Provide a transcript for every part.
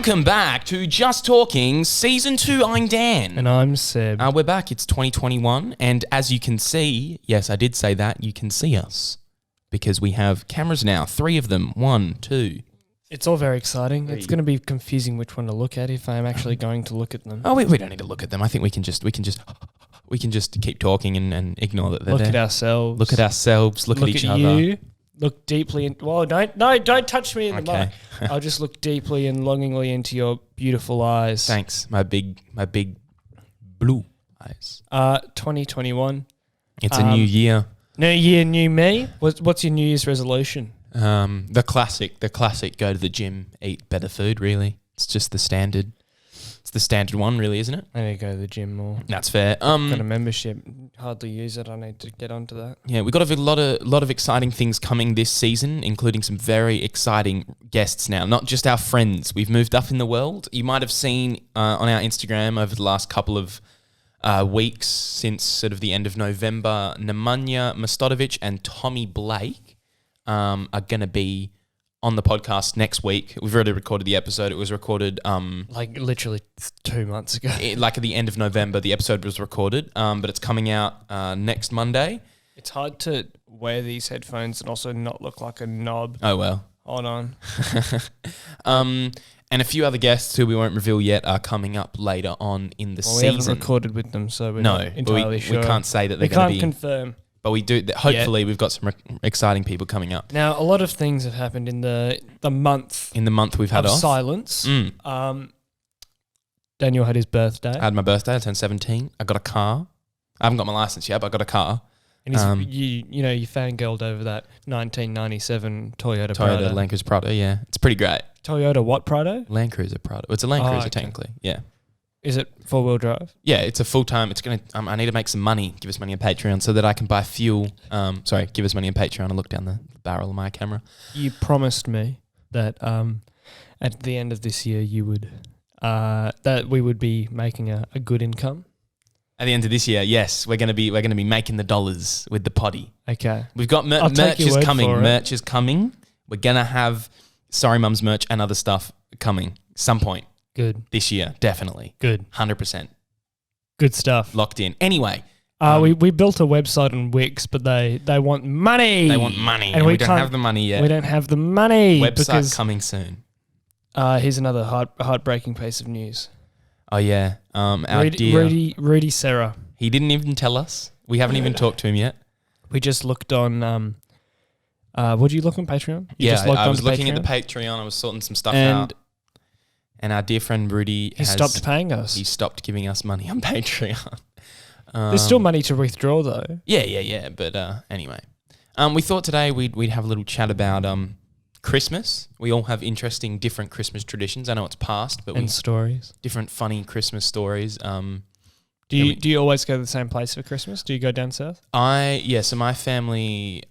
Welcome back to Just Talking Season 2. I'm Dan. And I'm Seb. We're back. It's 2021. And as you can see, yes, I did say that, you can see us. Because we have cameras now. 3 of them. 1, 2. It's all very exciting. 3. It's going to be confusing which one to look at if I'm actually going to look at them. Oh, we don't need to look at them. I think we can just keep talking and ignore that they're Look there. at ourselves. Look at ourselves. Look at each other. You. Look deeply in. Well, don't touch me in the mic. I'll just look deeply and longingly into your beautiful eyes. Thanks, my big blue eyes. 2021. It's a new year. New year, new me. What's your New Year's resolution? The classic. Go to the gym, eat better food. Really, it's just the standard. It's the standard one, really, isn't it? I need to go to the gym more. That's fair. Got a membership. Hardly use it. I need to get onto that. Yeah, we've got a lot of exciting things coming this season, including some very exciting guests now. Not just our friends. We've moved up in the world. You might have seen on our Instagram over the last couple of weeks since sort of the end of November, Nemanja Mostodovic and Tommy Blake are going to be on the podcast next week. We've already recorded the episode. It was recorded like literally 2 months ago. Like at the end of November, the episode was recorded, but it's coming out next Monday. It's hard to wear these headphones and also not look like a knob. Oh, well. Hold on. And a few other guests who we won't reveal yet are coming up later on in the season. We haven't recorded with them, so we're not entirely sure. We can't say that they're going to be... We can't confirm. But we do. Hopefully, we've got some exciting people coming up. Now, a lot of things have happened in the month. In the month we've had off. Silence. Daniel had his birthday. I had my birthday. I turned 17. I got a car. I haven't got my license yet, but I got a car. And you fangirled over that 1997 Toyota Prado. Land Cruiser Prado, yeah. It's pretty great. Toyota what Prado? Land Cruiser Prado. It's a Land Cruiser, technically, yeah. Is it 4-wheel drive? Yeah, it's a full-time. It's going to... I need to make some money. Give us money on Patreon so that I can buy fuel. Give us money on Patreon and look down the barrel of my camera. You promised me that at the end of this year you would... that we would be making a good income. At the end of this year, yes, we're going to be making the dollars with the potty. Okay. We've got merch is coming. Merch is coming. We're going to have Sorry Mums merch and other stuff coming some point. Good. This year, definitely. Good. 100%. Good stuff. Locked in. Anyway. We built a website on Wix, but they want money. They want money. And we don't have the money yet. We don't have the money. Website coming soon. Here's another heartbreaking piece of news. Oh, yeah. Rudy Serra. He didn't even tell us. We haven't even talked to him yet. We just looked on... would you look on Patreon? I was looking at the Patreon. I was sorting some stuff out. And our dear friend Rudy He stopped paying us. He stopped giving us money on Patreon. There's still money to withdraw, though. Yeah. But anyway. We thought today we'd have a little chat about... Christmas. We all have interesting, different Christmas traditions. I know it's past, but stories. Different funny Christmas stories. Do you always go to the same place for Christmas? Do you go down south? So my family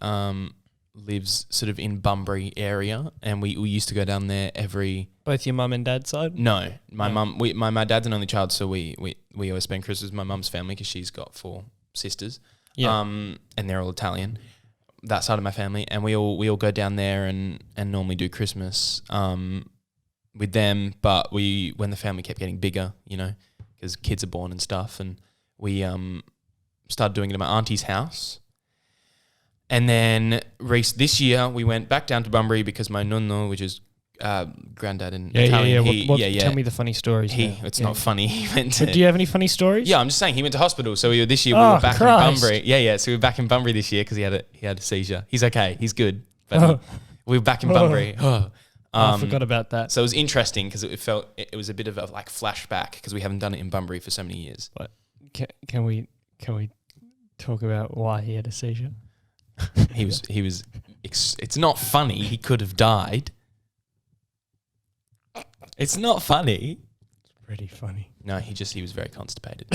lives sort of in Bunbury area, and we used to go down there every... Both your mum and dad's side? No, my mum. My dad's an only child, so we always spend Christmas with my mum's family because she's got 4 sisters. Yeah. And they're all Italian. That side of my family, and we all go down there and normally do Christmas with them. But when the family kept getting bigger, because kids are born and stuff, and we started doing it at my auntie's house. And then this year we went back down to Bunbury because my nonno, which is granddad in Italian. Tell me the funny stories. It's not funny. He went to, do you have any funny stories? Yeah, I'm just saying he went to hospital. So this year we were back in Bunbury. Yeah. So we were back in Bunbury this year because he had a seizure. He's okay. He's good. But we were back in Bunbury. I forgot about that. So it was interesting because it was a bit of a like flashback because we haven't done it in Bunbury for so many years. But can we talk about why he had a seizure? He was. It's not funny. He could have died. It's not funny. It's pretty funny. No, he was very constipated.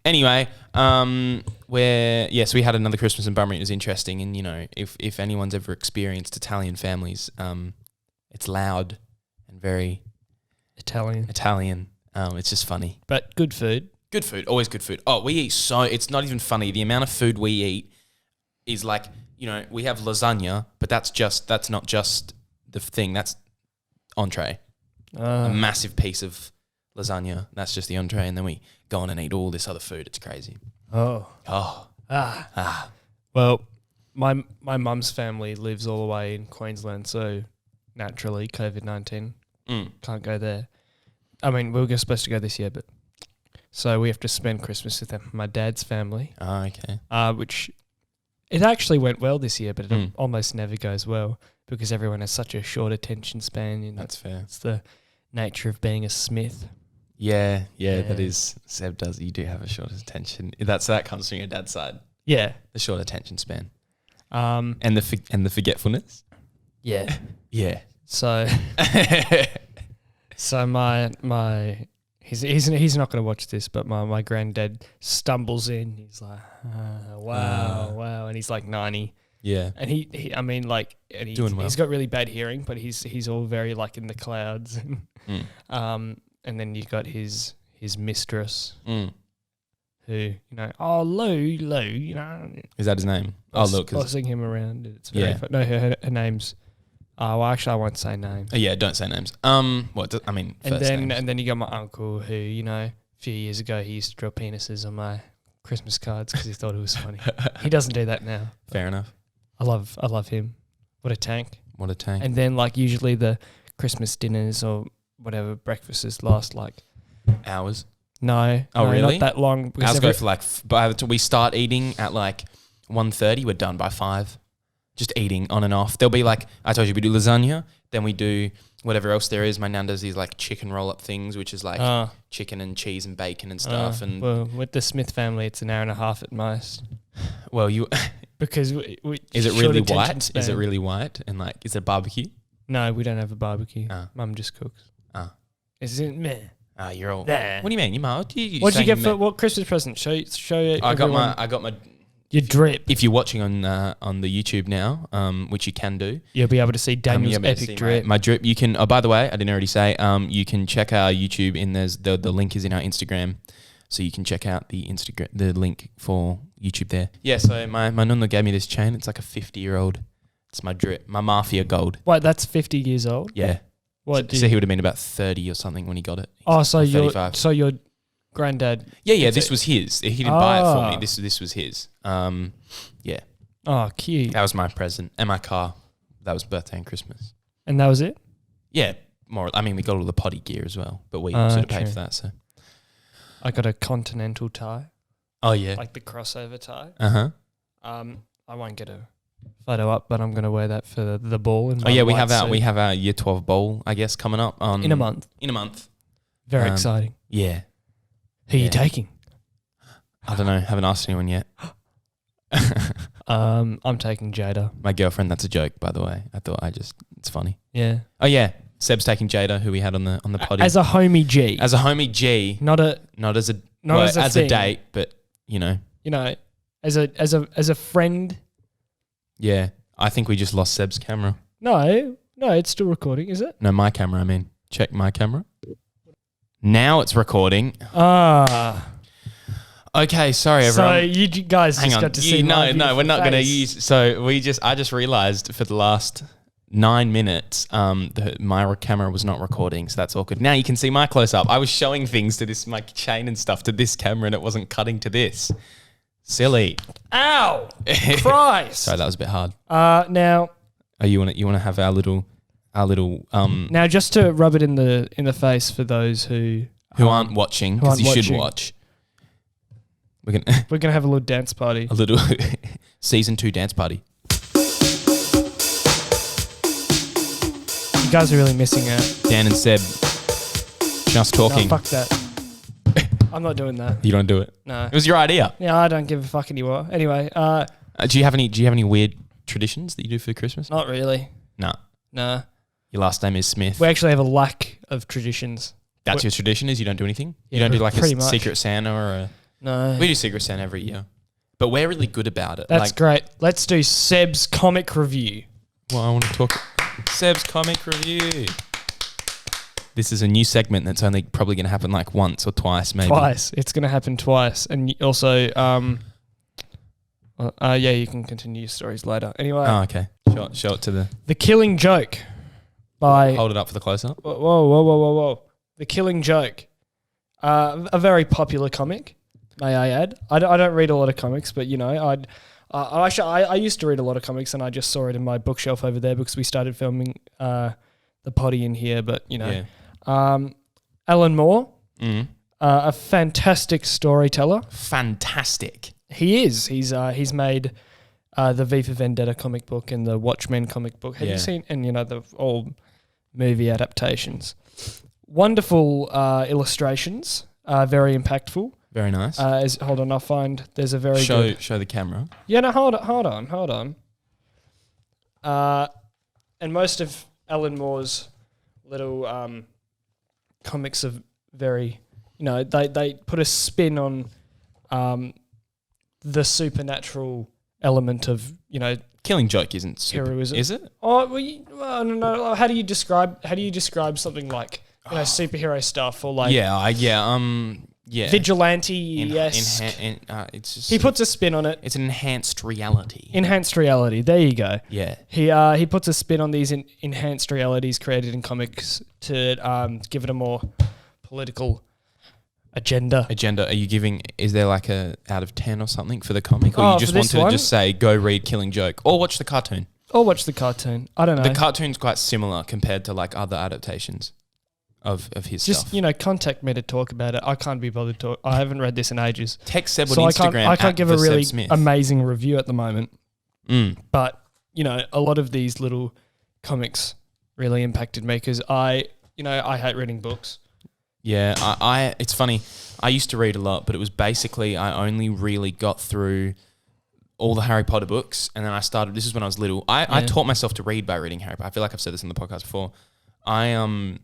Anyway. So we had another Christmas in Bunbury. It was interesting, and if anyone's ever experienced Italian families, it's loud and very Italian. It's just funny. But good food. Good food, always good food. Oh, we eat it's not even funny. The amount of food we eat is like, we have lasagna, but that's not just the thing, that's entree. A massive piece of lasagna. That's just the entree, and then we go on and eat all this other food. It's crazy. Oh. Well, my mum's family lives all the way in Queensland, so naturally COVID-19 can't go there. I mean, we were supposed to go this year, but so we have to spend Christmas with them. My dad's family. Oh, okay. Which it actually went well this year, but it almost never goes well because everyone has such a short attention span. You know, that's fair. It's the nature of being a Smith. Yeah, that is. Seb does. You do have a short attention. That comes from your dad's side. Yeah, the short attention span. And the forgetfulness. Yeah. Yeah. So my he's not going to watch this, but my granddad stumbles in. He's like, wow, and he's like 90. Yeah. And he I mean, like, and doing well. He's got really bad hearing, but he's all very like in the clouds. And then you got his mistress, who, you know, Lou, you know. Is that his name? Bossing him around. It's very fun. No, her name's. Well, actually, I won't say names. Yeah, don't say names. First names. And then you got my uncle, who, you know, a few years ago he used to draw penises on my Christmas cards because he thought it was funny. He doesn't do that now. Fair enough. I love him. What a tank. What a tank. And then, like, usually the Christmas dinners or whatever breakfasts last like hours. No. Really? Not that long. Ours go for like by the time we start eating at like 1:30, we're done by 5. Just eating on and off. There'll be like, I told you, we do lasagna, then we do whatever else there is. My nan does these like chicken roll-up things, which is like chicken and cheese and bacon and stuff. Well, with the Smith family, it's an hour and a half at most. Well, because is it really white? Span. Is it really white? And like, is it barbecue? No, we don't have a barbecue. Mum just cooks. Is it meh? You're all. Nah. What do you mean? What did you get for what Christmas present? Show. I got my. Your drip. If you're watching on the YouTube now, which you can do, you'll be able to see Daniel's epic drip. My drip. You can. Oh, by the way, I didn't already say. You can check our YouTube. The link is in our Instagram, so you can check out the link for YouTube there. Yeah. So my nonna gave me this chain. It's like a 50-year-old. It's my drip. My mafia gold. Wait, that's 50 years old. Yeah. What? So he would have been about 30 or something when he got it. So your granddad. Yeah. This was his. He didn't buy it for me. This was his. Yeah. Oh, cute. That was my present and my car. That was birthday and Christmas. And that was it? Yeah. More. I mean, we got all the potty gear as well, but we sort of paid for that. So I got a Continental tie. Oh yeah. Like the crossover tie. I won't get a photo up, but I'm going to wear that for the ball. We have our year 12 ball, I guess, coming up in a month. Very exciting. Yeah. Who are you taking? I don't know. Haven't asked anyone yet. I'm taking Jada. My girlfriend. That's a joke, by the way. I thought it's funny. Yeah. Oh yeah. Seb's taking Jada, who we had on the potty. As a homie G. As a homie G. Not as a date, but you know. As a friend. Yeah. I think we just lost Seb's camera. No, it's still recording, is it? No, my camera, I mean. Check my camera. Now it's recording. Okay, sorry everyone. So you guys just got to see my we're not going to use. So I just realized for the last 9 minutes, my camera was not recording, so that's awkward. Now you can see my close up. I was showing things to my chain and stuff to this camera, and it wasn't cutting to this. Silly. Ow! Christ. Sorry, that was a bit hard. Now. Oh, you want to have our little. Now, just to rub it in the face for those who aren't watching, because you should watch. We're gonna have a little dance party. A little season 2 dance party. You guys are really missing out. Dan and Seb just talking. No, fuck that. I'm not doing that. You don't do it? No. It was your idea. Yeah, I don't give a fuck anymore. Anyway, do you have any weird traditions that you do for Christmas? Not really. No. Nah. Your last name is Smith. We actually have a lack of traditions. That's your tradition, is you don't do anything? Yeah, you don't do like a much. Secret Santa or a... No. We do Secret Santa every year. But we're really good about it. That's great. Let's do Seb's comic review. Well, I want to talk... Seb's comic review. This is a new segment that's only probably going to happen like once or twice, maybe. Twice. It's going to happen twice. And also, yeah, you can continue your stories later. Anyway. Oh, okay. Show it to the... The Killing Joke. by... Hold it up for the close-up. Whoa. The Killing Joke. A very popular comic, may I add. I don't read a lot of comics, but, you know, I used to read a lot of comics, and I just saw it in my bookshelf over there because we started filming the potty in here, but, you know. Yeah. Alan Moore, a fantastic storyteller. Fantastic. He is. He's made the V for Vendetta comic book and the Watchmen comic book. Have you seen? And, you know, the all movie adaptations. Wonderful illustrations. Very impactful. Very nice. Hold on, I'll find. There's a very good... Show the camera. Yeah, no, hold on. And most of Alan Moore's little comics are very, you know, they put a spin on the supernatural element of, you know, Killing Joke isn't super, heroism. Is it? Oh, well, I don't know. How do you describe something like, you know, superhero stuff or like vigilante? It's just, he puts a spin on it. It's an enhanced reality. Enhanced reality. There you go. Yeah. He puts a spin on these enhanced realities created in comics to give it a more political agenda. Are you giving? Is there like a out of 10 or something for the comic, or you just wanted to just say go read Killing Joke or watch the cartoon? Or watch the cartoon. I don't know. The cartoon's quite similar compared to like other adaptations of his stuff. Just, you know, contact me to talk about it. I can't be bothered to. I haven't read this in ages. Text Seb on Instagram. I can't give a really amazing review at the moment. But, you know, a lot of these little comics really impacted me because I hate reading books. Yeah, it's funny. I used to read a lot, but it was basically I only really got through all the Harry Potter books, and then I started. This is when I was little. I taught myself to read by reading Harry Potter. I feel like I've said this in the podcast before. I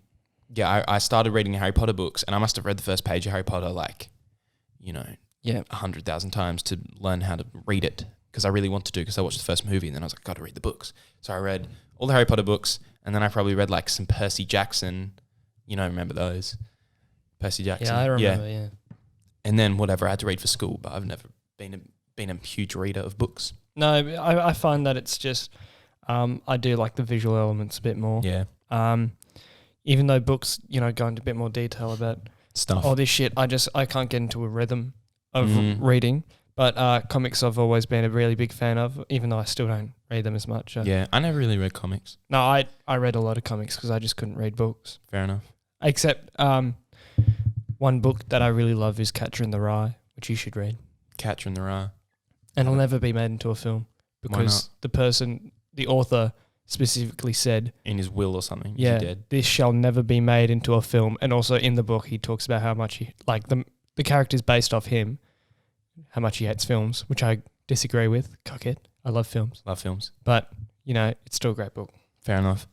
started reading Harry Potter books, and I must have read the first page of Harry Potter 100,000 times to learn how to read it because I really wanted to. Because I watched the first movie, and then I was like, got to read the books. So I read all the Harry Potter books, and then I probably read like some Percy Jackson. You know, remember those? Percy Jackson. Yeah, I remember, yeah. And then whatever I had to read for school, but I've never been a huge reader of books. No, I find that it's just, I do like the visual elements a bit more. Yeah. Even though books, you know, go into a bit more detail about stuff. All this shit, I can't get into a rhythm of reading. But comics I've always been a really big fan of, even though I still don't read them as much. Yeah, I never really read comics. No, I read a lot of comics because I just couldn't read books. Fair enough. Except one book that I really love is Catcher in the Rye, which you should read. Catcher in the Rye. And it'll never be made into a film because the author specifically said... in his will or something. Yeah, dead. This shall never be made into a film. And also in the book, he talks about how much the character's based off him, how much he hates films, which I disagree with. Cockhead. I love films. But, you know, it's still a great book. Fair enough.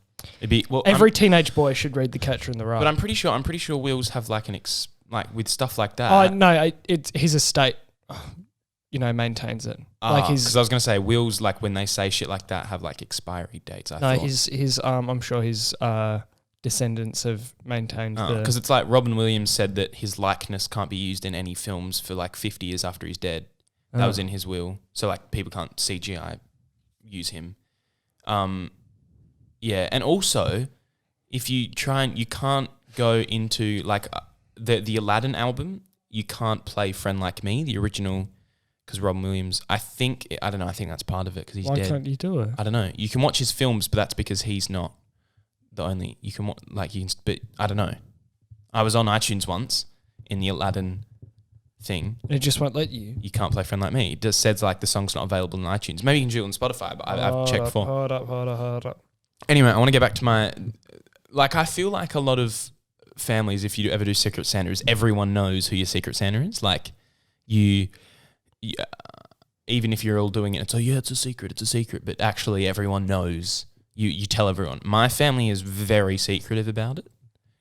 Every teenage boy should read The Catcher in the Rye. But I'm pretty sure Wills have like with stuff like that. Oh no, it's his estate, you know, maintains it. Because I was gonna say Wills, like when they say shit like that, have like expiry dates. I'm sure his descendants have maintained. Because it's like Robin Williams said that his likeness can't be used in any films for like 50 years after he's dead. That was in his will, so like people can't CGI use him. Yeah, and also, if you try and you can't go into like the Aladdin album, you can't play "Friend Like Me," the original, because Robin Williams. I think that's part of it because he's dead. Why can't you do it? I don't know. You can watch his films, but that's because he's not the only. You can but I don't know. I was on iTunes once in the Aladdin thing. It just won't let you. You can't play "Friend Like Me." It just says like the song's not available on iTunes. Maybe you can do it on Spotify, but I've checked before. Hold up. Anyway, I want to get back to my... Like, I feel like a lot of families, if you ever do Secret Santa, is everyone knows who your Secret Santa is. Like, you even if you're all doing it, it's it's a secret. But actually, everyone knows. You tell everyone. My family is very secretive about it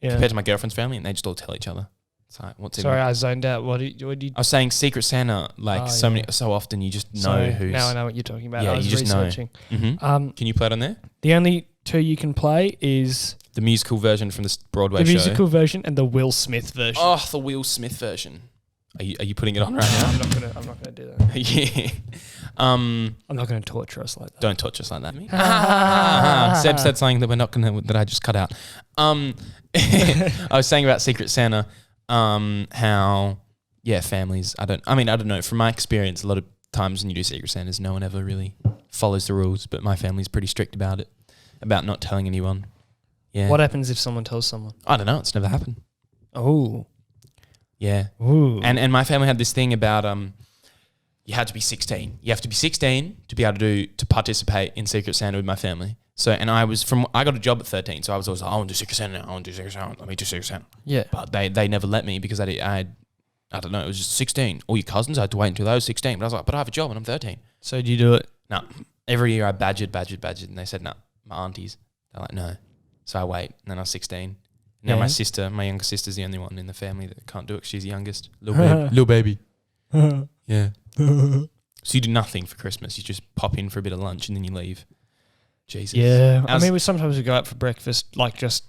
compared to my girlfriend's family, and they just all tell each other. It's like, Sorry, I zoned out. What did you... I was saying Secret Santa, so often you just know who's... Now I know what you're talking about. Yeah, I was you just researching. know. Mm-hmm. Can you play it on there? The only two you can play is... the musical version from the Broadway show. The musical version and the Will Smith version. Oh, the Will Smith version. Are you putting it on right now? I'm not gonna do that. Yeah. I'm not going to torture us like that. Don't torture us like that. Seb said something that we're not going to, that I just cut out. I was saying about Secret Santa, how, families, I don't know. From my experience, a lot of times when you do Secret Santas, no one ever really follows the rules, but my family's pretty strict about it, about not telling anyone. Yeah. What happens if someone tells someone? I don't know. It's never happened. Oh. Yeah. Ooh. And my family had this thing about you had to be 16. You have to be 16 to be able to participate in Secret Santa with my family. So, and I got a job at 13, so I was always like, I want to do Secret Santa now. I want to do Secret Santa. Let me do Secret Santa. Yeah. But they never let me because I don't know, it was just 16. All your cousins, I had to wait until I was 16. But I was like, but I have a job and I'm 13. So did you do it? No. Every year I badgered, and they said, no, my aunties. They're like, no. So I wait, and then I was 16. Now my younger sister's the only one in the family that can't do it. She's the youngest. Little baby. Yeah. So you do nothing for Christmas. You just pop in for a bit of lunch and then you leave. Jesus. Yeah. We sometimes go out for breakfast, like just,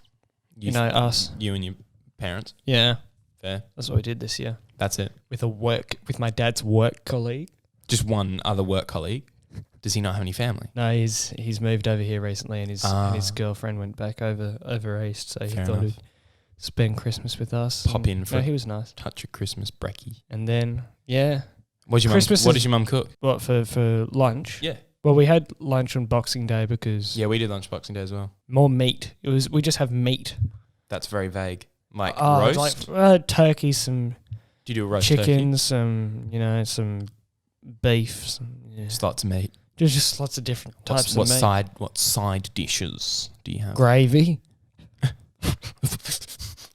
us. You and your parents. Yeah. Fair. That's what we did this year. That's it. With my dad's work colleague. Just one other work colleague. Does he not have any family? No, he's moved over here recently, and his girlfriend went back over east, so he thought he'd spend Christmas with us. Pop in for he was nice. Touch of Christmas brekkie. And then what does your mum cook? What for lunch? Yeah. Well, we had lunch on Boxing Day because we did lunch Boxing Day as well. More meat. We just have meat. That's very vague. Like roast, like turkey, some. Do you do a roast chicken, turkey? some beef, Just lots of meat. There's just lots of different types of meat. What side dishes do you have? Gravy.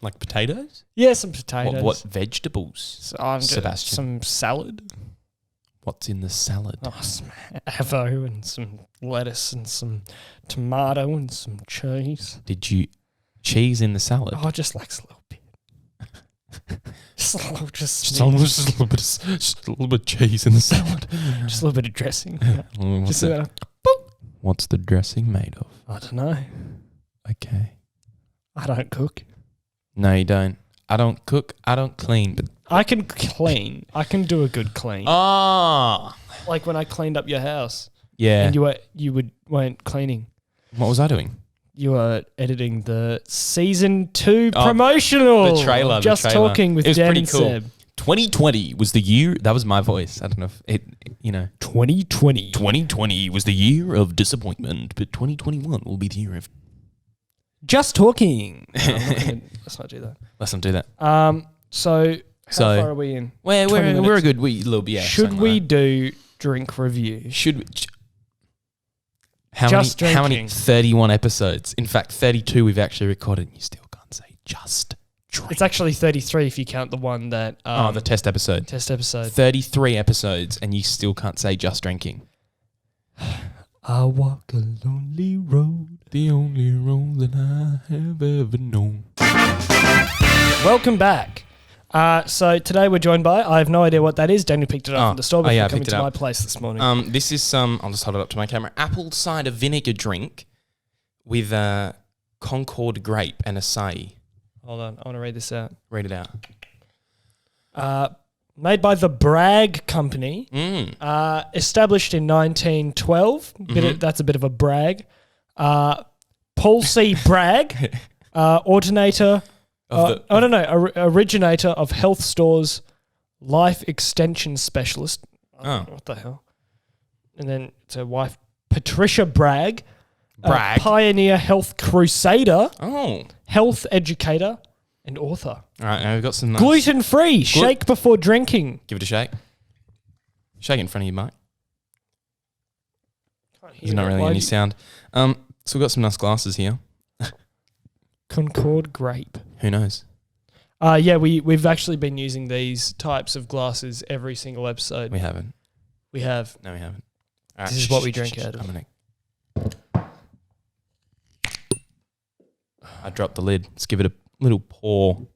Like potatoes? Yeah, some potatoes. What vegetables? So Sebastian. Some salad. What's in the salad? Some avo and some lettuce and some tomato and some cheese. Did you cheese in the salad? Oh, just like a little bit. just a little bit of cheese in the salad. Just a little bit of dressing. What's the dressing made of? I don't know. Okay. I don't cook. No, you don't. I don't cook. I don't clean. But I can clean. I can do a good clean. Ah. Like when I cleaned up your house. Yeah. And you weren't cleaning. What was I doing? You were editing the season 2 promotional. The trailer. Just talking with Dan and Seb. 2020 was the year. That was my voice. I don't know if 2020. 2020 was the year of disappointment, but 2021 will be the year of just talking. No, let's not do that. Let's not do that. So how far are we in? We're a good little bit. Should we do drink review? Should we? How many? 31 episodes. In fact, 32 we've actually recorded. And you still can't say just drink. It's actually 33 if you count the one that. The test episode. 33 episodes, and you still can't say just drinking. I walk a lonely road, the only road that I have ever known. Welcome back. So today we're joined by, I have no idea what that is. Daniel picked it up from the store before coming to my place this morning. This is some, I'll just hold it up to my camera, apple cider vinegar drink with Concord grape and acai. Hold on, I want to read this out. Read it out. Made by the Bragg Company, established in 1912. That's a bit of a brag. Paul C. Bragg, originator of Health Store's Life Extension Specialist. What the hell? And then it's her wife, Patricia Bragg. Pioneer health crusader. Health educator and author. All right, now we've got some nice... Gluten-free. Shake before drinking. Give it a shake. Shake it in front of you, Mike. There's not really any sound. So we've got some nice glasses here. Concord grape. Who knows? We've actually been using these types of glasses every single episode. We haven't. We have. No, we haven't. Right, this is what we drink out of. I dropped the lid. Let's give it a little pour.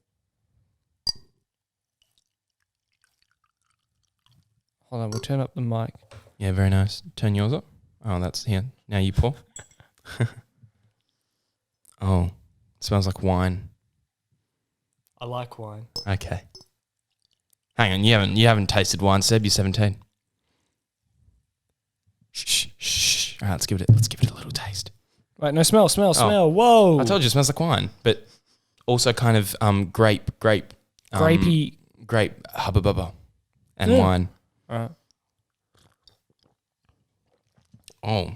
Hold on, we'll turn up the mic. Yeah, very nice. Turn yours up. Oh, that's here. Now you pour. Oh, it smells like wine. I like wine. Okay. Hang on, you haven't tasted wine, Seb. You're 17. All right, let's give it a little taste. Wait, no, smell. Whoa. I told you it smells like wine, but also kind of grape. Grapey. Grape, hubba bubba, and wine. All right. Oh.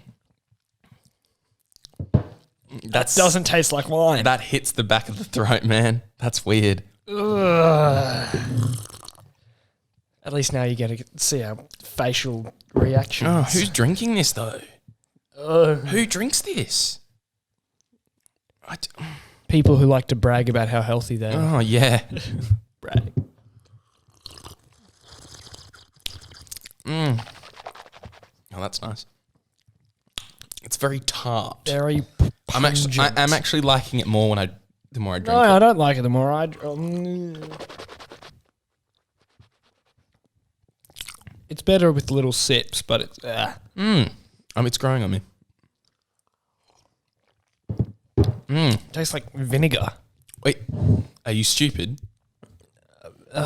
That doesn't taste like wine. That hits the back of the throat, man. That's weird. Ugh. At least now you get to see our facial reactions. Oh, who's drinking this, though? Who drinks this? People who like to brag about how healthy they are. Oh, yeah. Brag. Oh, that's nice. It's very tart. Very I'm actually liking it more the more I drink No, it. I don't like it the more I... It's better with little sips, but it's... It's growing on me. Tastes like vinegar. Wait, are you stupid?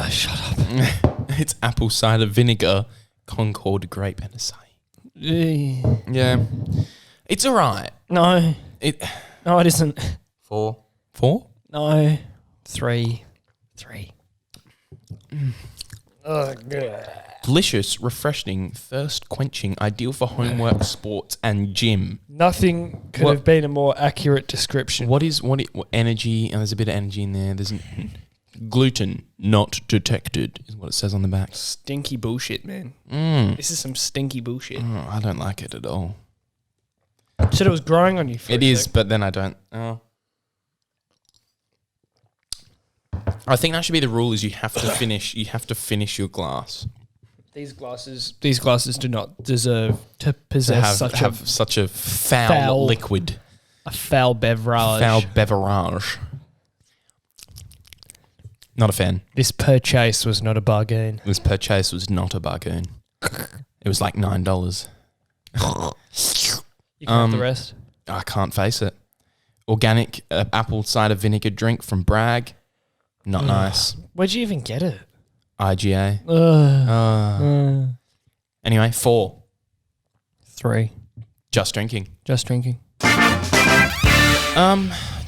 Shut up. It's apple cider vinegar, Concord grape and acai. Yeah. It's all right. No. No, it isn't. 4? No. 3. Oh, God. Delicious, refreshing, thirst quenching, ideal for homework, sports, and gym. Nothing could have been a more accurate description. What energy? And there's a bit of energy in there. There's gluten not detected, is what it says on the back. Stinky bullshit, man. This is some stinky bullshit. I don't like it at all. Said it was growing on you. It is, but then I don't. Oh. I think that should be the rule: is you have to finish. You have to finish your glass. These glasses do not deserve to possess such a foul liquid. A foul beverage. Foul beverage. Not a fan. This purchase was not a bargain. This purchase was not a bargain. It was like $9. You can have the rest. I can't face it. Organic apple cider vinegar drink from Bragg. Not nice. Where'd you even get it? IGA. Anyway, 4. 3. Just drinking. Yeah,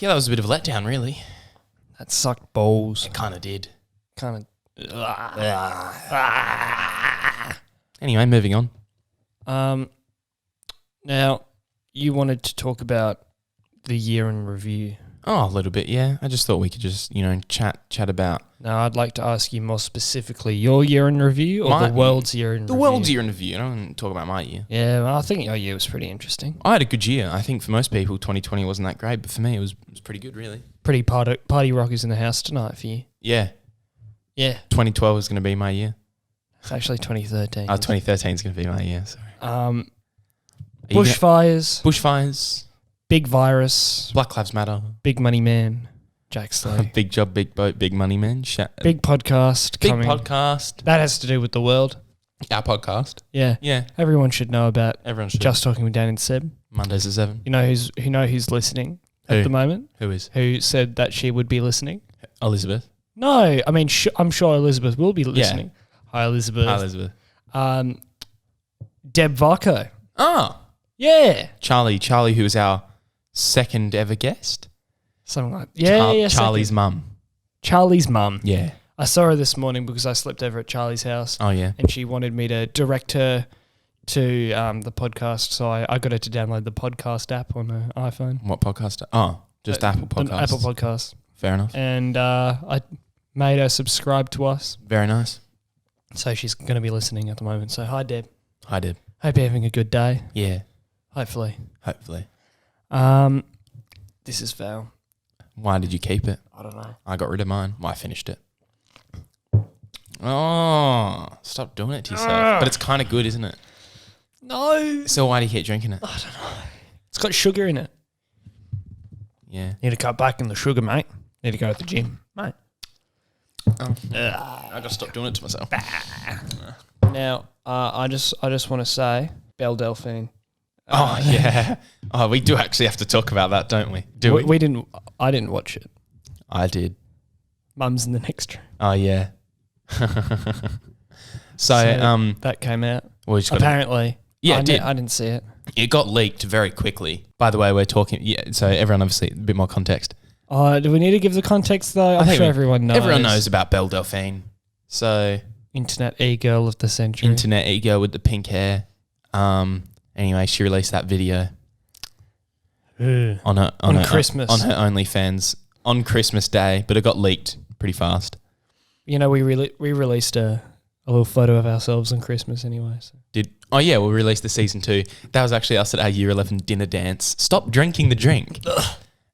that was a bit of a letdown, really. That sucked balls. It kind of did. Anyway, moving on. Now, you wanted to talk about the year in review. Oh, a little bit, yeah. I just thought we could just, chat about... Now, I'd like to ask you more specifically your year in review or the world's year in review? The world's year in review. I don't want to talk about my year. Yeah, well, I think your year was pretty interesting. I had a good year. I think for most people, 2020 wasn't that great, but for me, it was pretty good, really. Pretty party rockers in the house tonight for you. Yeah. Yeah. 2012 is going to be my year. It's actually 2013. 2013 is going to be my year, sorry. Bushfires. Big virus. Black Lives Matter. Big money man. Jack Slay. Big job, big boat, big money man. Big podcast Big coming. podcast. That has to do with the world. Our podcast. Yeah. Yeah. Everyone should know about Everyone should. Just Talking with Dan and Seb. Mondays at 7. You know who's listening at the moment? Who is? Who said that she would be listening? Elizabeth. No. I mean, I'm sure Elizabeth will be listening. Yeah. Hi, Elizabeth. Hi, Elizabeth. Deb Varco. Oh. Yeah. Charlie, who was our second ever guest. Something like that. Charlie's mum. Charlie's mum. Yeah. I saw her this morning because I slept over at Charlie's house. Oh, yeah. And she wanted me to direct her to the podcast. So I got her to download the podcast app on her iPhone. What podcast? Oh, just Apple Podcasts. Apple Podcasts. Fair enough. And I made her subscribe to us. Very nice. So she's going to be listening at the moment. So hi, Deb. Hi, Deb. Hope you're having a good day. Yeah. Hopefully. This is foul. Why did you keep it? I don't know. I got rid of mine. Well, I finished it. Oh, stop doing it to yourself. But it's kind of good, isn't it? No. So why do you keep drinking it? I don't know. It's got sugar in it. Yeah. Need to cut back on the sugar, mate. Need to go to the gym, mate. I got to stop doing it to myself. Now, I just want to say, Belle Delphine. Oh, yeah. Oh, we do actually have to talk about that, don't we? We didn't. I didn't watch it. I did. Mum's in the next room. Oh, yeah. So that came out. Well, apparently. Yeah, I didn't see it. It got leaked very quickly. By the way, we're talking... Yeah, so everyone obviously... A bit more context. Do we need to give the context though? I'm sure everyone knows. Everyone knows about Belle Delphine. So... Internet e-girl of the century. Internet e-girl with the pink hair. Anyway, she released that video on Christmas. On her OnlyFans on Christmas Day, but it got leaked pretty fast. You know, we released a little photo of ourselves on Christmas anyway. So. We released the season 2. That was actually us at our year 11 dinner dance. Stop drinking the drink.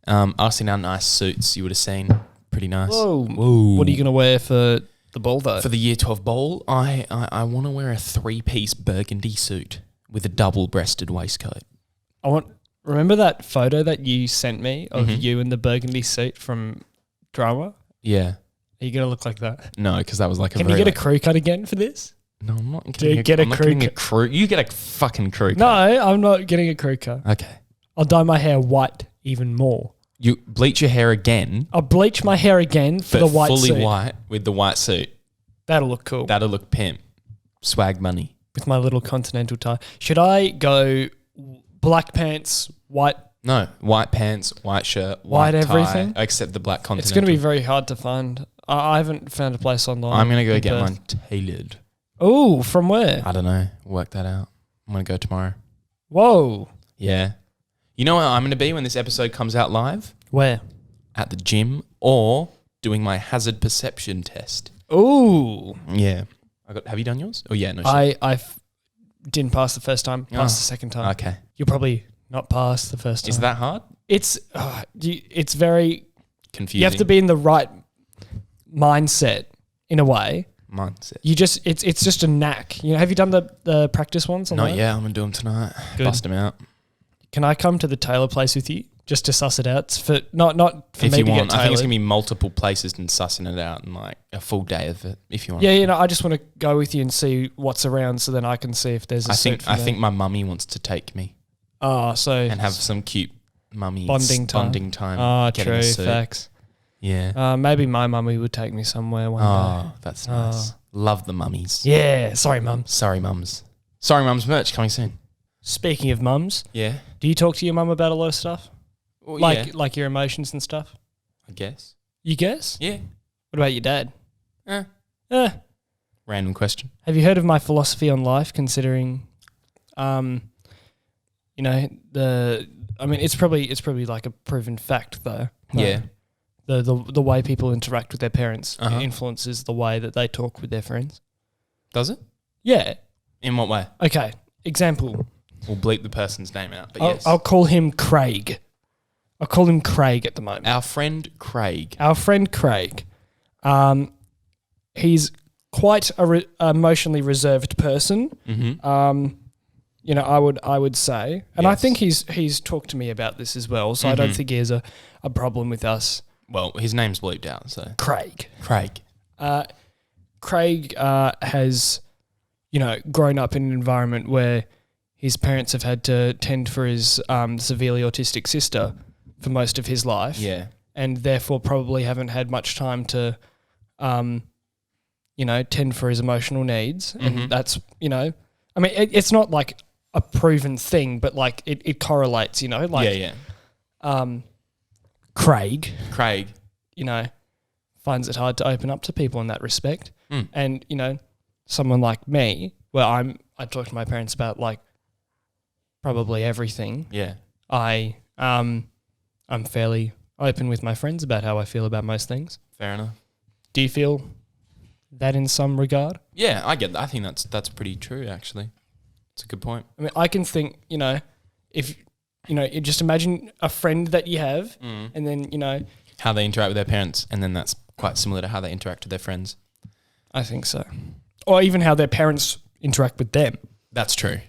Us in our nice suits, you would have seen. Pretty nice. Whoa. What are you going to wear for the ball though? For the year 12 ball, I want to wear a 3-piece burgundy suit with a double-breasted waistcoat. Remember that photo that you sent me of you in the burgundy suit from drama? Yeah. Are you going to look like that? No, because that was like Can you get a crew cut again for this? No, I'm not getting a crew. You get a fucking crew cut. No, I'm not getting a crew cut. Okay. I'll dye my hair white even more. You bleach your hair again. I'll bleach my hair again for the white suit. Fully white with the white suit. That'll look cool. That'll look pimp. Swag money. With my little continental tie. Should I go black pants, white? No, white pants, white shirt, white tie, everything? except the black continental. It's going to be very hard to find. I haven't found a place online. I'm going to go get mine tailored. Oh, from where? I don't know. Work that out. I'm going to go tomorrow. Whoa. Yeah. You know where I'm going to be when this episode comes out live? Where? At the gym or doing my hazard perception test. Ooh. Yeah. Have you done yours? Oh, yeah. No. I didn't pass the first time. Passed the second time. Okay. You'll probably not pass the first time. Is that hard? It's very confusing. You have to be in the right mindset in a way. Mindset. It's just a knack. You know, have you done the practice ones? Not yet. I'm gonna do them tonight. Good. Bust them out. Can I come to the tailor place with you just to suss it out? It's for not for if me you to want. get I think it's gonna be multiple places and sussing it out and like a full day of it. If you want. Yeah, you know, I just want to go with you and see what's around, so then I can see if there's a suit for I think my mummy wants to take me. And have some cute mummy bonding time. True facts. Yeah. Maybe my mummy would take me somewhere one day. Oh, that's nice. Love the mummies. Yeah. Sorry, mum. Sorry, mums. Sorry, mums merch coming soon. Speaking of mums. Yeah. Do you talk to your mum about a lot of stuff? Well, like your emotions and stuff? I guess. You guess? Yeah. What about your dad? Random question. Have you heard of my philosophy on life, considering, you know, it's probably like a proven fact though. Yeah. The way people interact with their parents influences the way that they talk with their friends. Does it? Yeah. In what way? Okay. Example. We'll bleep the person's name out, but yes. I'll call him Craig. I'll call him Craig at the moment. Our friend Craig. He's quite a emotionally reserved person. Mm-hmm. You know, I would say, and I think he's talked to me about this as well. So I don't think he has a problem with us. Well, his name's bleeped out, so Craig. Craig has, you know, grown up in an environment where his parents have had to tend for his severely autistic sister for most of his life. Yeah. And therefore probably haven't had much time to, you know, tend for his emotional needs. Mm-hmm. And that's, you know, I mean, it's not like a proven thing, but like it correlates, you know, like Craig, you know, finds it hard to open up to people in that respect. And, you know, someone like me, where I talk to my parents about like probably everything. Yeah. I'm fairly open with my friends about how I feel about most things. Fair enough. Do you feel that in some regard? Yeah, I get that. I think that's pretty true, actually. It's a good point. I mean, I can think, you know, if, you know, you just imagine a friend that you have and then, you know. How they interact with their parents, and then that's quite similar to how they interact with their friends. I think so. Or even how their parents interact with them. That's true.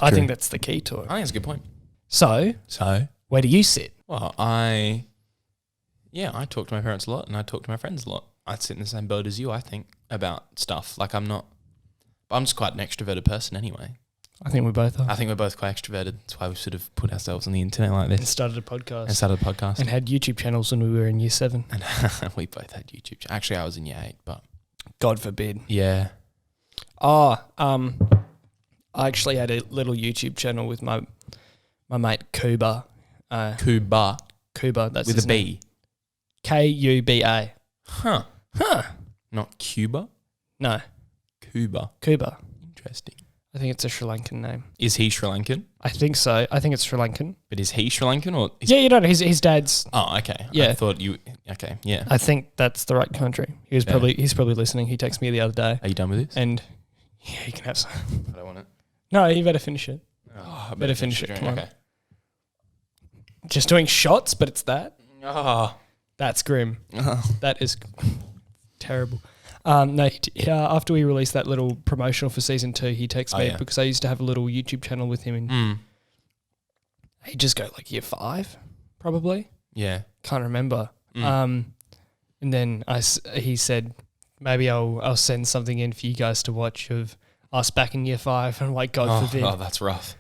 I think that's the key to it. I think it's a good point. So, where do you sit? Well, I talk to my parents a lot and I talk to my friends a lot. I sit in the same boat as you, I think, about stuff. Like I'm just quite an extroverted person anyway. I think we both are. I think we're both quite extroverted. That's why we've sort of put ourselves on the internet like this. And started a podcast. And had YouTube channels when we were in year 7. And we both had YouTube. Actually, I was in year 8, but... God forbid. Yeah. I actually had a little YouTube channel with my mate Kuba. Cuba. That's With his a name. B. Kuba. Huh. Huh. Not Cuba? No, Cuba. Kuba. Interesting. I think it's a Sri Lankan name. Is he Sri Lankan? I think so. I think it's Sri Lankan. But is he Sri Lankan or? Yeah, you know, his dad's. Oh, okay. Yeah. I thought you. Okay, yeah. I think that's the right country. He's probably listening. He texted me the other day. Are you done with this? And yeah, you can have some. I don't want it. No, you better finish it. Oh, I Better finish it. Come on. Okay. Just doing shots, but it's that. Oh. That's grim. Oh. That is terrible. No, after we released that little promotional for season 2, he texted me because I used to have a little YouTube channel with him, and he'd just go like year 5, probably. Yeah. Can't remember. And then he said maybe I'll send something in for you guys to watch of us back in year 5, and like God forbid. Oh, that's rough.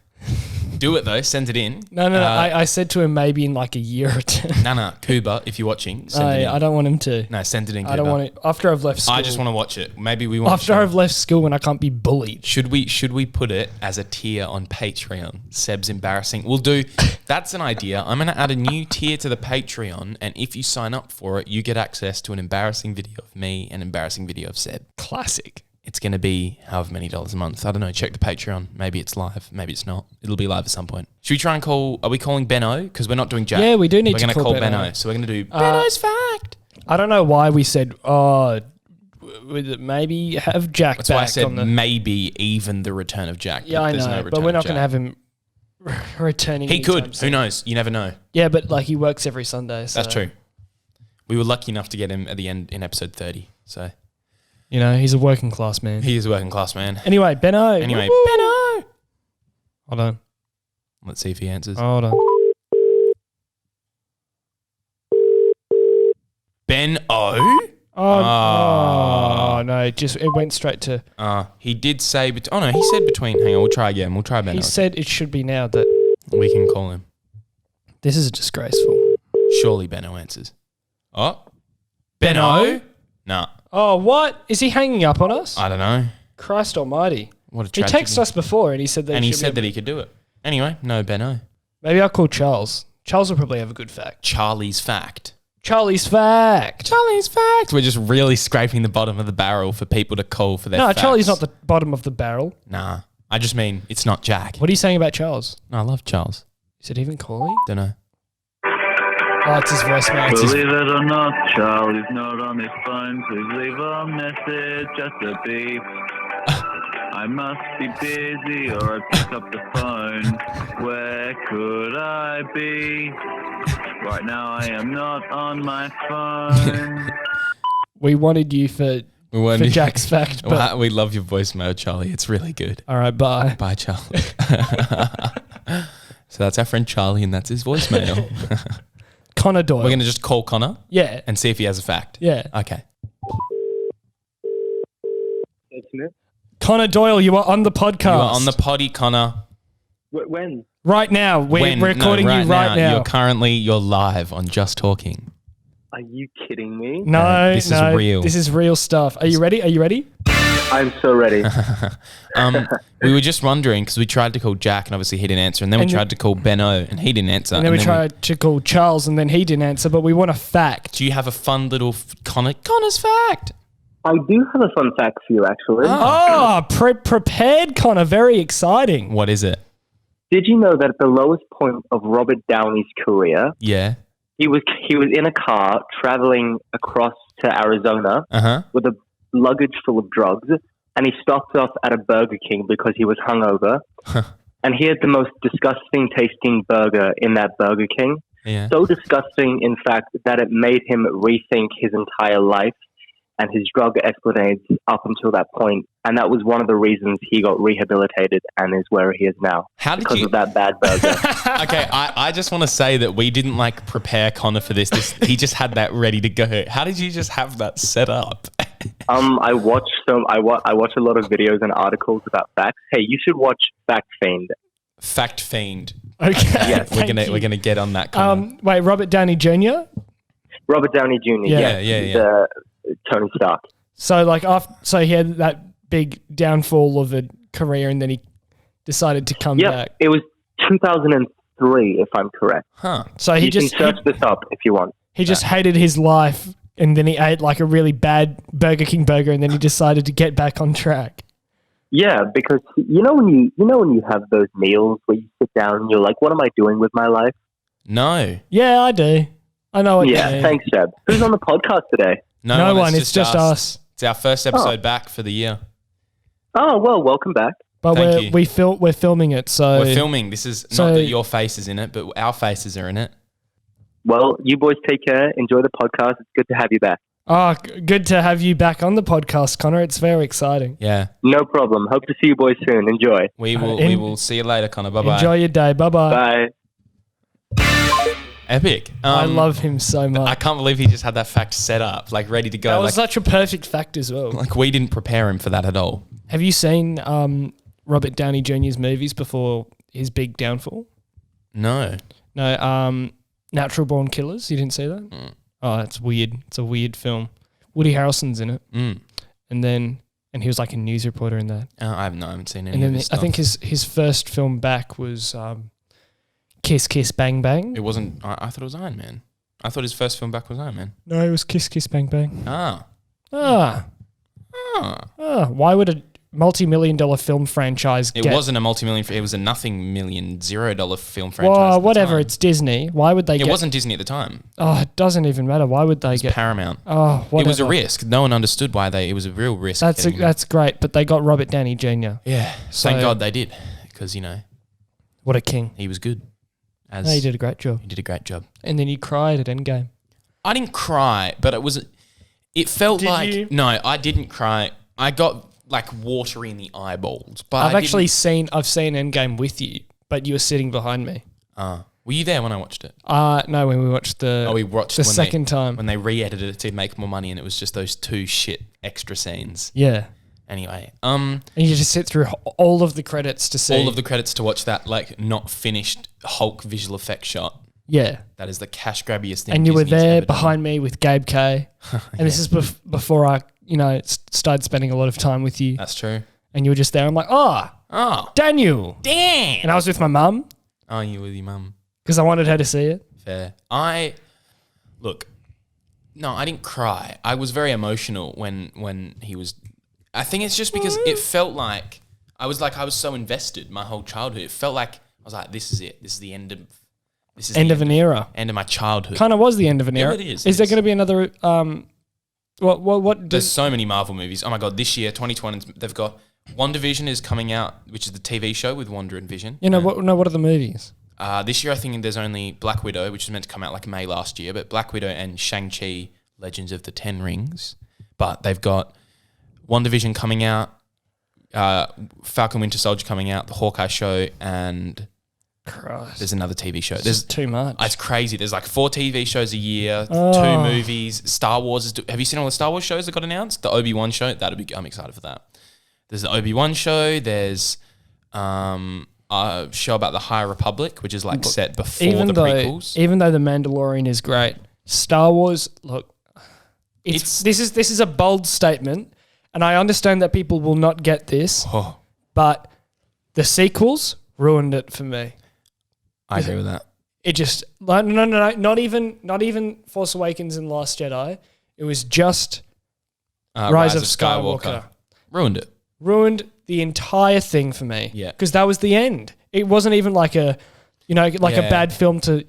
Do it though. Send it in. No. I said to him maybe in like a year or 2. No. Cuba, if you're watching, send it in. I don't want him to. No, send it in, Cuba. I don't want it. After I've left school. I just want to watch it. Maybe we want After I've left school and I can't be bullied. Should we put it as a tier on Patreon? Seb's embarrassing. We'll do. That's an idea. I'm going to add a new tier to the Patreon, and if you sign up for it, you get access to an embarrassing video of me and an embarrassing video of Seb. Classic. It's going to be however many dollars a month. I don't know. Check the Patreon. Maybe it's live. Maybe it's not. It'll be live at some point. Should we try and call? Are we calling Benno? Because we're not doing Jack. Yeah, we do need we're to gonna call Benno. Benno. So we're going to do Benno's fact. I don't know why we said, maybe have Jack That's back why I said on the... maybe even the return of Jack. Yeah, I there's know, no but return we're of not going to Jack. have him returning. He could. anytime soon. Who knows? You never know. Yeah, but like he works every Sunday. So, That's true. We were lucky enough to get him at the end in episode 30. So you know, he's a working class man. he is a working class man. Anyway, Benno. Anyway, Woo-woo. Benno. Hold on. Let's see if he answers. Hold on. Ben O. Oh, no, it went straight to... He did say... oh, no, he said between... Hang on, we'll try again. We'll try Benno. He said it should be now that... We can call him. This is disgraceful. Surely Benno answers. Oh. Benno? Nah. Oh, what? Is he hanging up on us? I don't know. Christ almighty. What a He tragedy. texted us before and he said that And he said that he could do it. Anyway, no Benno. Maybe I'll call Charles. Charles will probably have a good fact. Charlie's fact. Charlie's fact. Charlie's fact. We're just really scraping the bottom of the barrel for people to call for their No, facts. Charlie's not the bottom of the barrel. Nah. I just mean it's not Jack. What are you saying about Charles? No, I love Charles. Is it even calling? Don't know. Oh, it's his voicemail. It's his... Believe it or not, Charlie's not on his phone. Please leave a message, just a beep. I must be busy or I pick up the phone. Where could I be? Right now I am not on my phone. We wanted you for Jack's fact, but... Well, we love your voicemail, Charlie. It's really good. All right, bye. Bye, Charlie. So that's our friend Charlie, and that's his voicemail. Connor Doyle. We're going to just call Connor Yeah. and see if he has a fact. Yeah. Okay. Connor Doyle, you are on the podcast. You are on the potty, Connor. When? Right now. We're recording you right now. You're live on Just Talking. Are you kidding me? No, This is real. This is real stuff. Are you ready? I'm so ready. We were just wondering because we tried to call Jack and obviously he didn't answer, and then we tried to call Benno and he didn't answer. And then we tried to call Charles and then he didn't answer, but we want a fact. Do you have a fun little Connor's fact? I do have a fun fact for you, actually. Oh, prepared, Connor. Very exciting. What is it? Did you know that at the lowest point of Robert Downey's career, Yeah. he was in a car traveling across to Arizona with a luggage full of drugs, and he stopped off at a Burger King because he was hungover, and he had the most disgusting tasting burger in that Burger King. Yeah. So disgusting, in fact, that it made him rethink his entire life and his drug escapades up until that point. And that was one of the reasons he got rehabilitated and is where he is now. How did because you... of that bad burger. Okay, I just want to say that we didn't prepare Connor for this. He just had that ready to go. How did you just have that set up? I watch a lot of videos and articles about facts. Hey, you should watch Fact Fiend. Fact Fiend. Okay. Yes. We're gonna get on that, Connor. Wait, Robert Downey Jr.? Robert Downey Jr. Yeah. Tony Stark. So he had that big downfall of a career and then he decided to come Yeah, back. it was 2003, if I'm correct. Huh. So You can search this up if you want. he just hated his life, and then he ate like a really bad Burger King burger, and then he decided to get back on track. Yeah, because when you have those meals where you sit down and you're like, what am I doing with my life? No. Yeah, I do. I know what you Yeah, mean. thanks, Seb. Who's on the podcast today? No one. It's just us. It's our first episode back for the year. Oh, well, welcome back. But Thank you. we're filming it, so We're filming. This is not that your face is in it, but our faces are in it. Well, you boys take care. Enjoy the podcast. It's good to have you back. Oh, good to have you back on the podcast, Connor. It's very exciting. Yeah. No problem. Hope to see you boys soon. Enjoy. We will see you later, Connor. Bye-bye. Enjoy your day. Bye-bye. Bye. Epic. I love him so much. I can't believe he just had that fact set up, like ready to go. That was such a perfect fact as well. Like we didn't prepare him for that at all. Have you seen Robert Downey Jr.'s movies before his big downfall? No. No, Natural Born Killers. You didn't see that? Oh, it's weird. It's a weird film. Woody Harrelson's in it. And he was like a news reporter in that. I haven't seen any And then of his I stuff. think his first film back was Kiss Kiss Bang Bang. It wasn't. I thought it was Iron Man. I thought his first film back was Iron Man. No, it was Kiss Kiss Bang Bang. Why would a multi-million-dollar film franchise It wasn't a multi-million. It was a nothing million $0 film franchise. Well, at the whatever. time. It's Disney. Why would they It get... wasn't Disney at the time. Oh, it doesn't even matter. Why would they get... Paramount. Oh, whatever. It was a risk. No one understood why it was a real risk. That's great, but they got Robert Downey Jr. Yeah. So- Thank God they did, because What a king. he was good. No, he did a great job. He did a great job. And then you cried at Endgame. I didn't cry, but it was. It felt Did like you? no, I didn't cry. I got like watery in the eyeballs. But I've seen Endgame with you, but you were sitting behind me. Were you there when I watched it? No, when we watched we watched the when second time. when they re-edited it to make more money, and it was just those two shit extra scenes. Yeah. Anyway, And you just sit through all of the credits to see. all of the credits to watch that like not finished Hulk visual effect shot. Yeah. That is the cash grabbiest thing. And you were Disney's there ever done. behind me with Gabe K. And this is before I, started spending a lot of time with you. That's true. And you were just there. I'm like, Oh, Daniel. damn! And I was with my mum Oh, you with your mum. because I wanted her to see it. Fair. No, I didn't cry. I was very emotional when he was. I think it's just because it felt like I was so invested my whole childhood. It felt like I was like, this is it. This is the end of. This is End the of an era. End of my childhood. Kind of was the end of an Yeah, era. it is, Is there it is. going to be another? What? There's so many Marvel movies. Oh my god! This year, 2020, they've got WandaVision is coming out, which is the TV show with Wanda and Vision. What are the movies? This year, I think there's only Black Widow, which was meant to come out like May last year, but Black Widow and Shang-Chi, Legends of the Ten Rings. But they've got WandaVision coming out, Falcon Winter Soldier coming out, the Hawkeye show, and Christ. there's another TV show. There's too much. It's crazy. There's like 4 TV shows a year, Oh. 2 movies. Star Wars is. Have you seen all the Star Wars shows that got announced? The Obi-Wan show. I'm excited for that. There's the Obi-Wan show. There's a show about the High Republic, which is like set before the prequels. Even though The Mandalorian is great, Star Wars, look, this is a bold statement, and I understand that people will not get this, but the sequels ruined it for me. I agree with that. It just no, not even Force Awakens and Last Jedi. It was just Rise of Skywalker. Ruined it. Ruined the entire thing for me. Yeah. Because that was the end. It wasn't even like a bad film to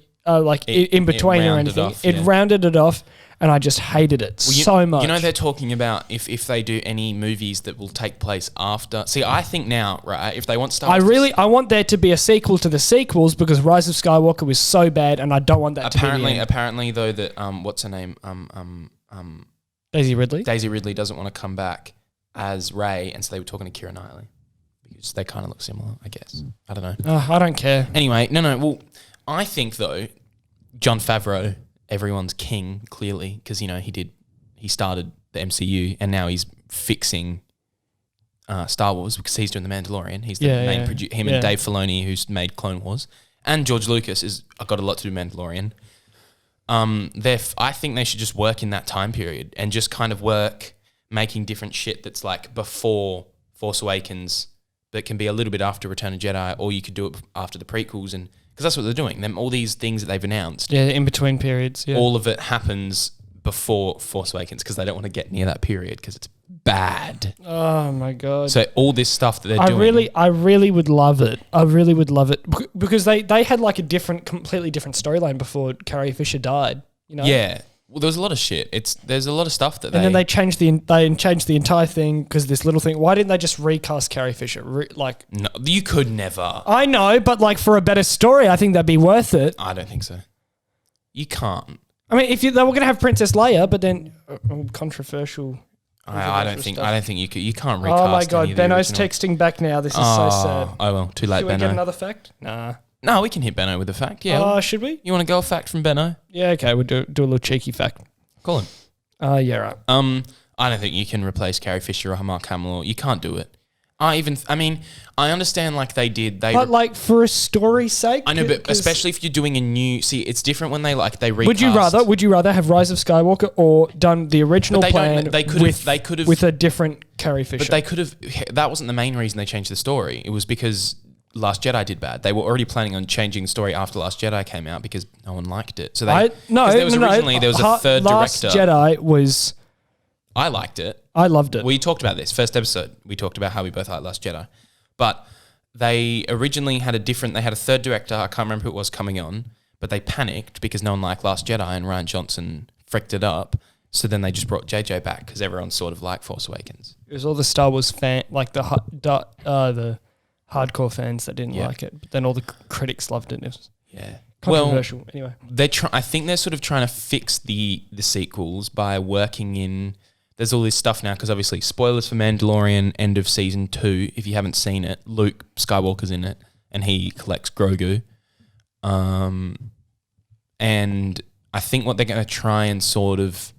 in between or rounded anything. off, It yeah. rounded it off, and I just hated it so much. You know, they're talking about if they do any movies that will take place after. See, I think now, right, if they want Star Wars I want there to be a sequel to the sequels because Rise of Skywalker was so bad, and I don't want that to be the end. Apparently, though, that what's her name? Daisy Ridley. Daisy Ridley doesn't want to come back as Rey, and so they were talking to Keira Knightley because they kind of look similar, I guess. I don't know. I don't care. Anyway, no. Well, I think though, Jon Favreau, everyone's king, clearly, because he started the MCU, and now he's fixing Star Wars because he's doing the Mandalorian. He's the main producer. Him and Dave Filoni, who's made Clone Wars, and George Lucas has got a lot to do with Mandalorian. I think they should just work in that time period and just kind of work making different shit that's like before Force Awakens but can be a little bit after Return of Jedi, or you could do it after the prequels, and because that's what they're doing. All these things that they've announced, in between periods. Yeah, all of it happens before Force Awakens because they don't want to get near that period because it's bad. Oh my god! So all this stuff that they're doing, I really would love it. I really would love it because they had like a completely different storyline before Carrie Fisher died. You know? Yeah. Well, there's a lot of shit. There's a lot of stuff that and then they changed the entire thing because this little thing. Why didn't they just recast Carrie Fisher? No, you could never. I know, but like for a better story, I think that'd be worth it. I don't think so. You can't. I mean, they were going to have Princess Leia, but then controversial. I don't think you could. You can't recast. Oh my god, any of the Benno's original. texting back now. This is so sad. Oh well, too late, Should we Benno. get another fact? Nah. No, we can hit Benno with a fact. Yeah. Should we? You want to go a fact from Benno? Yeah. Okay. We'll do a little cheeky fact. Call him. Yeah. Right. I don't think you can replace Carrie Fisher or Mark Hamill. You can't do it. I understand like they did. But like for a story's sake, I know, but especially if you're doing a new. See, it's different when they recast. Would you rather have Rise of Skywalker or done the original plan? They could have with a different Carrie Fisher. But they could have. That wasn't the main reason they changed the story. It was because Last Jedi did bad. They were already planning on changing the story after Last Jedi came out because no one liked it. So there was a third Last director. Jedi was. I liked it. I loved it. We talked about this first episode. We talked about how we both liked Last Jedi, but they originally had They had a third director. I can't remember who it was coming on, but they panicked because no one liked Last Jedi and Rian Johnson fricked it up. So then they just brought JJ back because everyone sort of liked Force Awakens. It was all the Star Wars like the hardcore fans that didn't like it, but then all the critics loved it. It was controversial. Anyway, I think they're sort of trying to fix the sequels by working in. There's all this stuff now because obviously spoilers for Mandalorian end of season 2. If you haven't seen it, Luke Skywalker's in it and he collects Grogu. And I think what they're going to try and sort of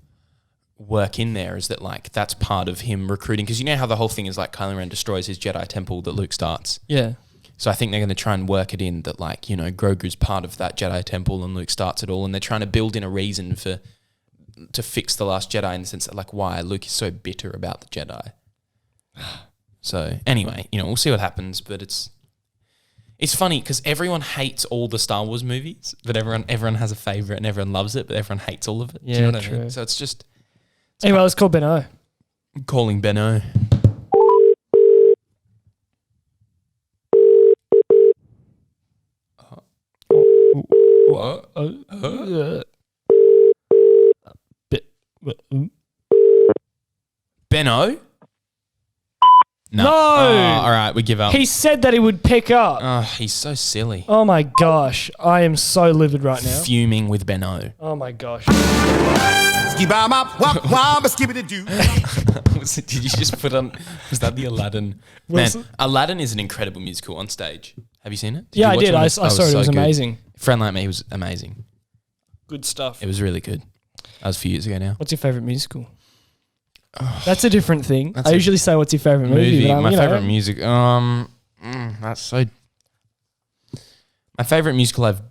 work in there is that like that's part of him recruiting because you know how the whole thing is like Kylo Ren destroys his Jedi temple that Luke starts. Yeah. So I think they're going to try and work it in that like, you know, Grogu's part of that Jedi temple and Luke starts it all and they're trying to build in a reason to fix the Last Jedi in the sense that like why Luke is so bitter about the Jedi. So anyway, you know, we'll see what happens, but it's funny because everyone hates all the Star Wars movies, but everyone has a favorite and everyone loves it, but everyone hates all of it. Yeah, do you know what true. I mean? So it's just anyway, let's call Benno. I'm calling Benno. What? Benno? No. All right, we give up. He said that he would pick up. Oh, he's so silly. Oh my gosh, I am so livid right now. Fuming with Benno. Oh my gosh. Did you just put on? Was that the Aladdin? Man, Aladdin is an incredible musical on stage. Have you seen it? Yeah, I did. I saw it. It was amazing. Friend Like Me was amazing. Good stuff. It was really good. That was a few years ago now. What's your favourite musical? That's a different thing. I usually say, "What's your favourite movie?" But my favourite music. That's so. My favourite musical I've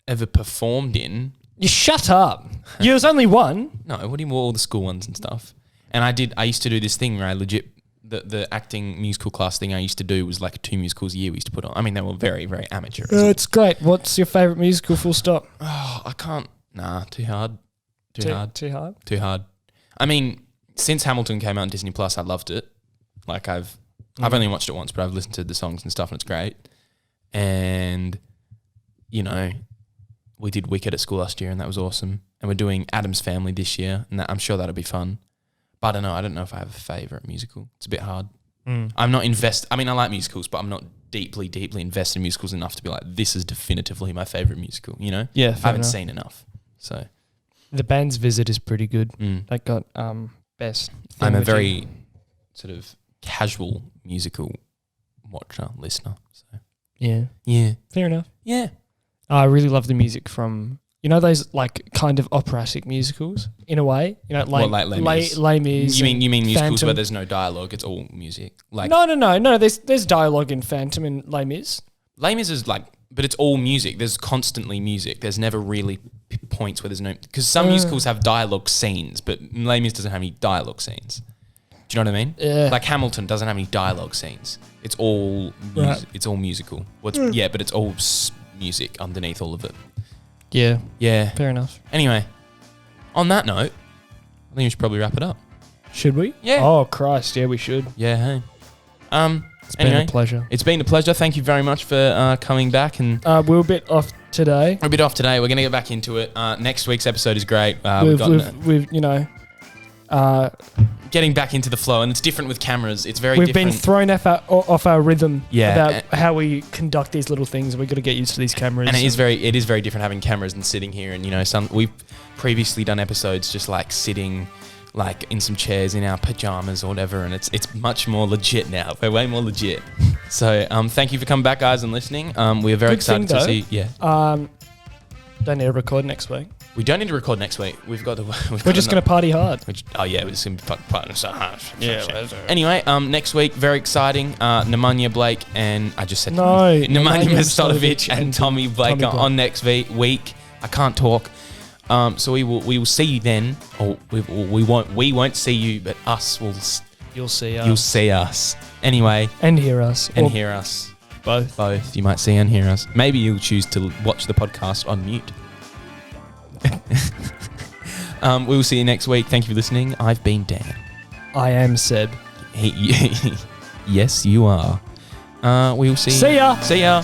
ever performed in. You shut up. There was only one. No, what do you mean all the school ones and stuff? And I used to do this thing where I legit the acting musical class thing I used to do was like 2 musicals a year we used to put on. I mean, they were very, very amateur. It's great. What's your favourite musical? Full stop. Oh, I can't. Nah, too hard. Too hard. Too hard. I mean, since Hamilton came out on Disney Plus, I loved it. Like I've only watched it once, but I've listened to the songs and stuff, and it's great. And you know, we did Wicked at school last year, and that was awesome. And we're doing Addams Family this year, and I'm sure that'll be fun. But I don't know. I don't know if I have a favourite musical. It's a bit hard. I'm not I mean, I like musicals, but I'm not deeply, deeply invested in musicals enough to be like, this is definitively my favourite musical. You know? Yeah, I haven't seen enough. So The Band's Visit is pretty good. That got best. I'm a very sort of casual musical watcher, listener. So yeah, fair enough. Yeah. I really love the music from, you know, those like kind of operatic musicals in a way. You know, like Les Mis. You mean musicals Phantom. where there's no dialogue? It's all music. Like No. There's dialogue in Phantom and Les Mis. Les Mis is like, but it's all music. There's constantly music. There's never really points where there's no, because some musicals have dialogue scenes, but Les Mis doesn't have any dialogue scenes. Do you know what I mean? Yeah. Like Hamilton doesn't have any dialogue scenes. It's all it's all musical. Yeah, but it's all music underneath all of it. Yeah. Yeah. Fair enough. Anyway, on that note, I think we should probably wrap it up. Should we? Yeah. Oh Christ, yeah, we should. Yeah. Hey. It's been a pleasure. It's been a pleasure. Thank you very much for coming back. And we're a bit off today. We're a bit off today. We're gonna get back into it. Next week's episode is great. We've you know. Getting back into the flow, and it's different with cameras. It's very We've different. been thrown off our rhythm Yeah, about how we conduct these little things. We've got to get used to these cameras. And it is very different having cameras and sitting here. And, you know, we've previously done episodes just like sitting like in some chairs in our pajamas or whatever, and it's much more legit now. We're way more legit. So thank you for coming back, guys, and listening. We are very excited to see. Yeah. Don't need to record next week. We don't need to record next week. We're just going to party hard. We're just going to party so hard. Yeah. Anyway, next week, very exciting. Nemanja Blake and I just said Nemanja Mastovic and Tommy Blake are on next week. I can't talk. So we will see you then, or we won't see you, but us will. You'll see us. You'll see us. Anyway. And hear us. And hear us. Both. You might see and hear us. Maybe you'll choose to watch the podcast on mute. We will see you next week. Thank you for listening. I've been Dan. I am Seb. Yes, you are. We will see you. See ya. See ya.